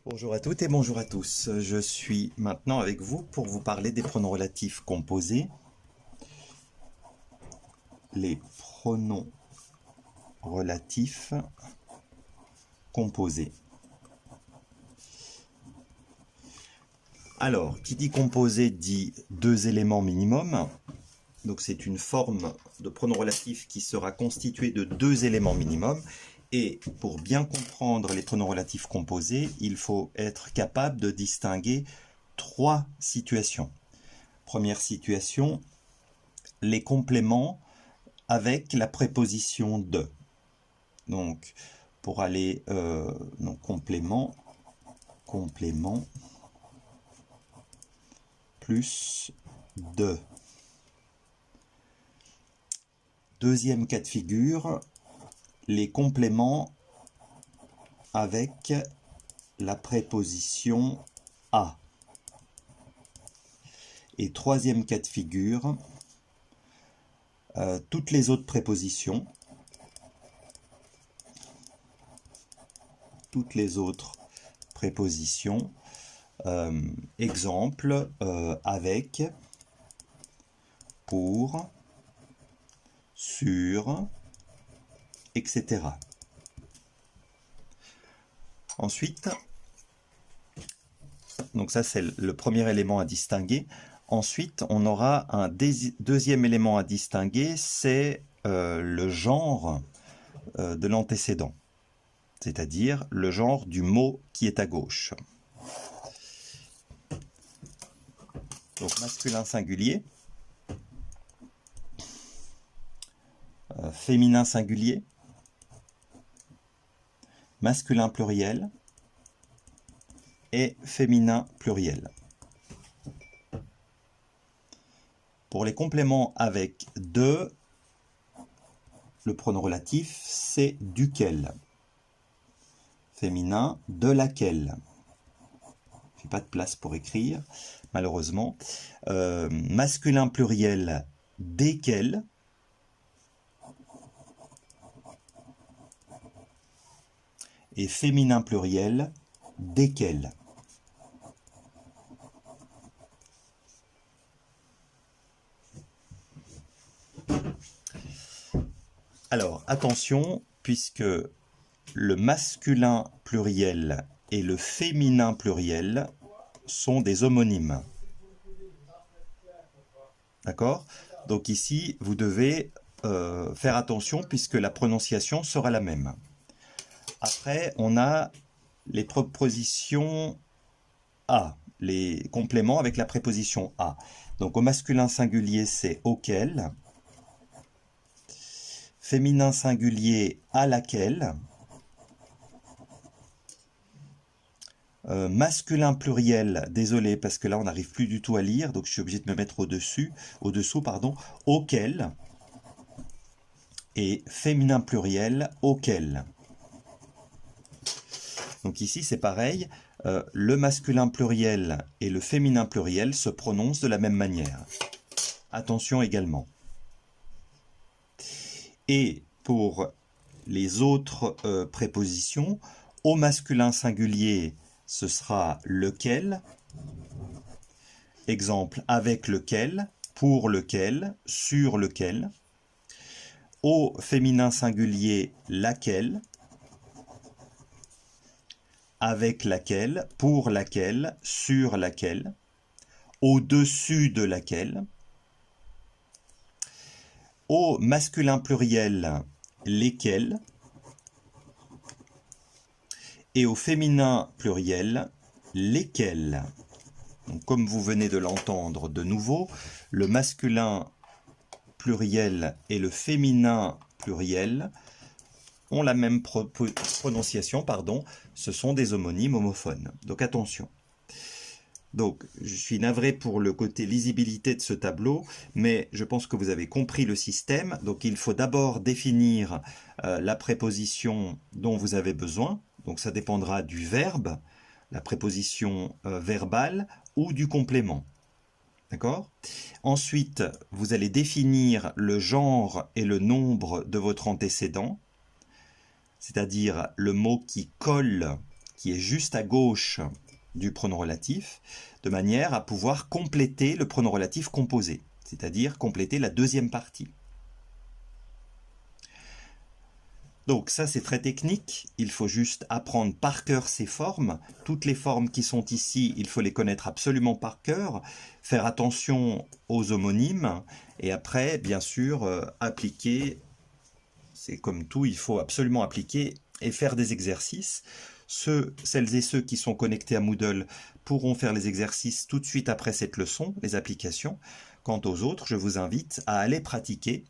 Bonjour à toutes et bonjour à tous. Je suis maintenant avec vous pour vous parler des pronoms relatifs composés. Les pronoms relatifs composés. Alors, qui dit composé dit deux éléments minimum. Donc c'est une forme de pronom relatif qui sera constituée de deux éléments minimum. Et pour bien comprendre les pronoms relatifs composés, il faut être capable de distinguer trois situations. Première situation, les compléments avec la préposition de. Donc, pour aller, complément plus de. Deuxième cas de figure, les compléments avec la préposition à. Et troisième cas de figure, toutes les autres prépositions, exemple, avec, pour, sur, etc. Ensuite, donc ça c'est le premier élément à distinguer. Ensuite, on aura un deuxième élément à distinguer, c'est le genre de l'antécédent, c'est-à-dire le genre du mot qui est à gauche. Donc masculin singulier, féminin singulier, masculin pluriel et féminin pluriel. Pour les compléments avec de, le pronom relatif, c'est duquel. Féminin, de laquelle. Il n'y a pas de place pour écrire, malheureusement. Masculin pluriel, desquels. Et féminin pluriel, desquels. Alors, attention, puisque le masculin pluriel et le féminin pluriel sont des homonymes. D'accord? Donc ici, vous devez faire attention puisque la prononciation sera la même. Après, on a les prépositions à, les compléments avec la préposition à. Donc au masculin singulier, c'est auquel. Féminin singulier, à laquelle. Masculin pluriel, désolé parce que là on n'arrive plus du tout à lire, donc je suis obligé de me mettre au-dessous, auquel. Et féminin pluriel, auquel. Donc ici c'est pareil, le masculin pluriel et le féminin pluriel se prononcent de la même manière. Attention également. Et pour les autres prépositions, au masculin singulier, ce sera lequel. Exemple, avec lequel, pour lequel, sur lequel. Au féminin singulier, laquelle. Avec laquelle, pour laquelle, sur laquelle. Au-dessus de laquelle. Au masculin pluriel, lesquels. Et au féminin pluriel, lesquels. Donc, comme vous venez de l'entendre de nouveau, le masculin pluriel et le féminin pluriel ont la même prononciation, ce sont des homonymes homophones. Donc attention. Donc, je suis navré pour le côté lisibilité de ce tableau, mais je pense que vous avez compris le système. Donc, il faut d'abord définir la préposition dont vous avez besoin. Donc, ça dépendra du verbe, la préposition verbale ou du complément. D'accord ? Ensuite, vous allez définir le genre et le nombre de votre antécédent, c'est-à-dire le mot qui qui est juste à gauche du pronom relatif, de manière à pouvoir compléter le pronom relatif composé, c'est-à-dire compléter la deuxième partie. Donc ça c'est très technique, il faut juste apprendre par cœur ces formes. Toutes les formes qui sont ici, il faut les connaître absolument par cœur, faire attention aux homonymes, et après bien sûr appliquer, c'est comme tout, il faut absolument appliquer et faire des exercices. Celles et ceux qui sont connectés à Moodle pourront faire les exercices tout de suite après cette leçon, les applications. Quant aux autres, je vous invite à aller pratiquer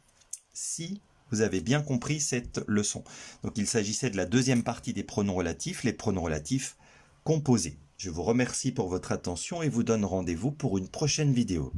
si vous avez bien compris cette leçon. Donc il s'agissait de la deuxième partie des pronoms relatifs, les pronoms relatifs composés. Je vous remercie pour votre attention et vous donne rendez-vous pour une prochaine vidéo.